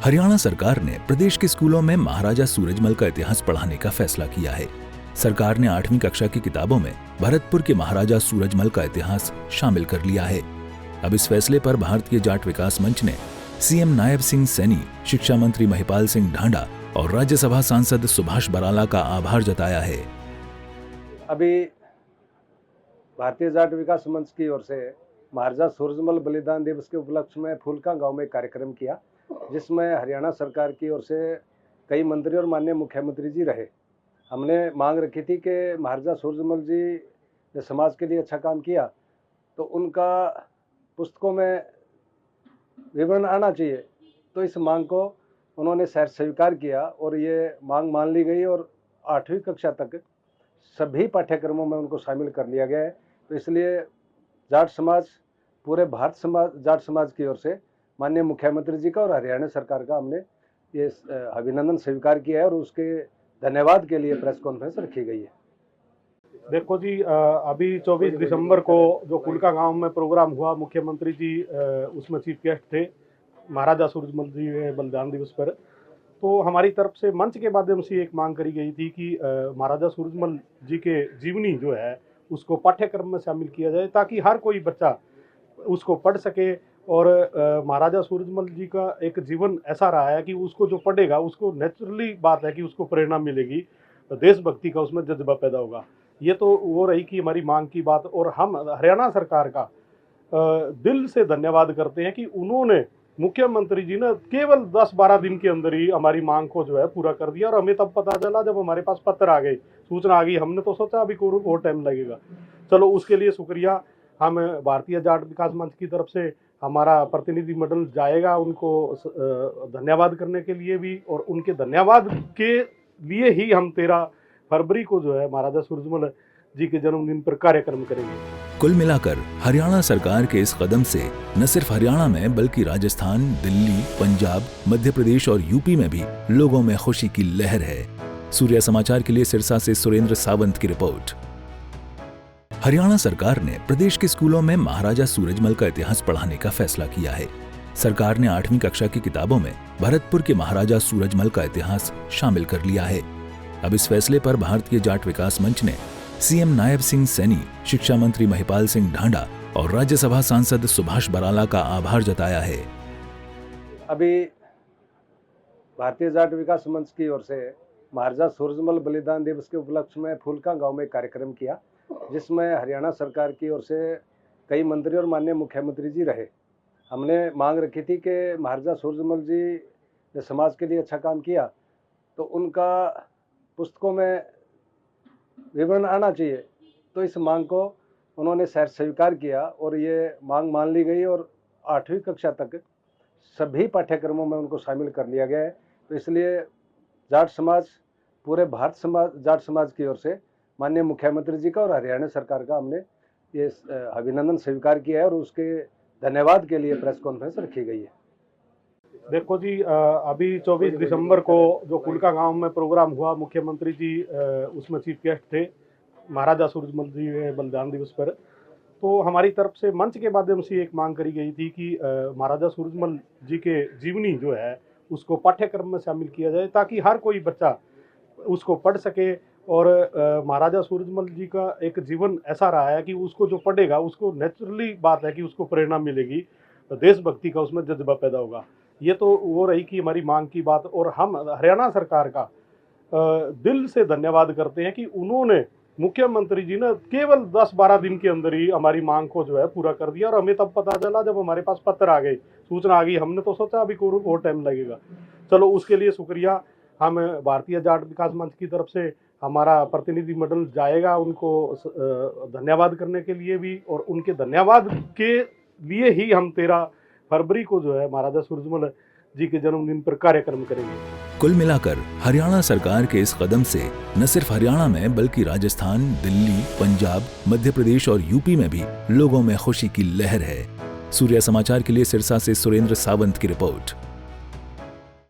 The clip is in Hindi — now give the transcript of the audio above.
हरियाणा सरकार ने प्रदेश के स्कूलों में महाराजा सूरजमल का इतिहास पढ़ाने का फैसला किया है। सरकार ने 8वीं कक्षा की किताबों में भरतपुर के महाराजा सूरजमल का इतिहास शामिल कर लिया है। अब इस फैसले पर भारतीय जाट विकास मंच ने सीएम नायब सिंह सैनी, शिक्षा मंत्री महिपाल सिंह ढांडा और राज्यसभा सांसद सुभाष बराला का आभार जताया है। अभी भारतीय जाट विकास मंच की ओर से महाराजा सूरजमल बलिदान दिवस के उपलक्ष्य में फूलका गांव में कार्यक्रम किया, जिसमें हरियाणा सरकार की ओर से कई मंत्री और माननीय मुख्यमंत्री जी रहे। हमने मांग रखी थी कि महाराजा सूरजमल जी ने समाज के लिए अच्छा काम किया तो उनका पुस्तकों में विवरण आना चाहिए। तो इस मांग को उन्होंने स्वीकार किया और ये मांग मान ली गई और 8वीं कक्षा तक सभी पाठ्यक्रमों में उनको शामिल कर लिया गया है। तो इसलिए जाट समाज, पूरे भारत समाज, जाट समाज की ओर से माननीय मुख्यमंत्री जी का और हरियाणा सरकार का हमने ये अभिनंदन स्वीकार किया है और उसके धन्यवाद के लिए प्रेस कॉन्फ्रेंस रखी गई है। देखो जी, अभी 24 दिसंबर को जो फूलका गांव में प्रोग्राम हुआ, मुख्यमंत्री जी उसमें चीफ गेस्ट थे महाराजा सूरजमल जी बलिदान दिवस पर। तो हमारी तरफ से मंच के माध्यम से एक मांग करी गई थी कि महाराजा सूरजमल जी के जीवनी जो है उसको पाठ्यक्रम में शामिल किया जाए ताकि हर कोई बच्चा उसको पढ़ सके। और महाराजा सूरजमल जी का एक जीवन ऐसा रहा है कि उसको जो पढ़ेगा उसको नेचुरली बात है कि उसको प्रेरणा मिलेगी, देशभक्ति का उसमें जज्बा पैदा होगा। ये तो वो रही कि हमारी मांग की बात। और हम हरियाणा सरकार का दिल से धन्यवाद करते हैं कि उन्होंने, मुख्यमंत्री जी ने केवल 10-12 दिन के अंदर ही हमारी मांग को जो है पूरा कर दिया। और हमें तब पता चला जब हमारे पास पत्र आ गए, सूचना आ गई, हमने तो सोचा अभी और टाइम लगेगा। चलो, उसके लिए शुक्रिया। हम भारतीय जाट विकास मंच की तरफ से हमारा प्रतिनिधिमंडल जाएगा उनको धन्यवाद करने के लिए भी, और उनके धन्यवाद के लिए ही हम 13 फरवरी को जो है महाराजा सूरजमल जी के जन्मदिन पर कार्यक्रम करेंगे। कुल मिलाकर हरियाणा सरकार के इस कदम से न सिर्फ हरियाणा में बल्कि राजस्थान, दिल्ली, पंजाब, मध्य प्रदेश और यूपी में भी लोगों में खुशी की लहर है। सूर्य समाचार के लिए सिरसा से सुरेंद्र सावंत की रिपोर्ट। हरियाणा सरकार ने प्रदेश के स्कूलों में महाराजा सूरजमल का इतिहास पढ़ाने का फैसला किया है। सरकार ने 8वीं कक्षा की किताबों में भरतपुर के महाराजा सूरजमल का इतिहास शामिल कर लिया है। अब इस फैसले पर भारतीय जाट विकास मंच ने सीएम नायब सिंह सैनी, शिक्षा मंत्री महिपाल सिंह ढांडा और राज्यसभा सांसद सुभाष बराला का आभार जताया है। अभी भारतीय जाट विकास मंच की ओर से महाराजा सूरजमल बलिदान दिवस के उपलक्ष्य में फूलका गांव में कार्यक्रम किया, जिसमें हरियाणा सरकार की ओर से कई मंत्री और माननीय मुख्यमंत्री जी रहे। हमने मांग रखी थी कि महाराजा सूरजमल जी ने समाज के लिए अच्छा काम किया तो उनका पुस्तकों में विवरण आना चाहिए। तो इस मांग को उन्होंने स्वीकार किया और ये मांग मान ली गई और 8वीं कक्षा तक सभी पाठ्यक्रमों में उनको शामिल कर लिया गया है। तो इसलिए जाट समाज, पूरे भारत समाज, जाट समाज की ओर से माननीय मुख्यमंत्री जी का और हरियाणा सरकार का हमने ये अभिनंदन स्वीकार किया है और उसके धन्यवाद के लिए प्रेस कॉन्फ्रेंस रखी गई है। देखो जी, अभी 24 दिसंबर को जो फूलका गांव में प्रोग्राम हुआ, मुख्यमंत्री जी उसमें चीफ गेस्ट थे महाराजा सूरजमल जी बलिदान दिवस पर। तो हमारी तरफ से मंच के माध्यम से एक मांग करी गई थी कि महाराजा सूरजमल जी के जीवनी जो है उसको पाठ्यक्रम में शामिल किया जाए ताकि हर कोई बच्चा उसको पढ़ सके। और महाराजा सूरजमल जी का एक जीवन ऐसा रहा है कि उसको जो पढ़ेगा उसको नेचुरली बात है कि उसको प्रेरणा मिलेगी, देशभक्ति का उसमें जज्बा पैदा होगा। ये तो वो रही कि हमारी मांग की बात। और हम हरियाणा सरकार का दिल से धन्यवाद करते हैं कि उन्होंने, मुख्यमंत्री जी ने केवल 10-12 दिन के अंदर ही हमारी मांग को जो है पूरा कर दिया। और हमें तब पता चला जब हमारे पास पत्र आ गए, सूचना आ गई, हमने तो सोचा अभी और टाइम लगेगा। चलो, उसके लिए शुक्रिया। हम भारतीय जाट विकास मंच की तरफ से हमारा प्रतिनिधिमंडल जाएगा उनको धन्यवाद करने के लिए भी, और उनके धन्यवाद के लिए ही हम 13 फरवरी को जो है महाराजा सूरजमल जी के जन्मदिन पर कार्यक्रम करेंगे। कुल मिलाकर हरियाणा सरकार के इस कदम से न सिर्फ हरियाणा में बल्कि राजस्थान, दिल्ली, पंजाब, मध्य प्रदेश और यूपी में भी लोगों में खुशी की लहर है। सूर्य समाचार के लिए सिरसा से सुरेंद्र सावंत की रिपोर्ट।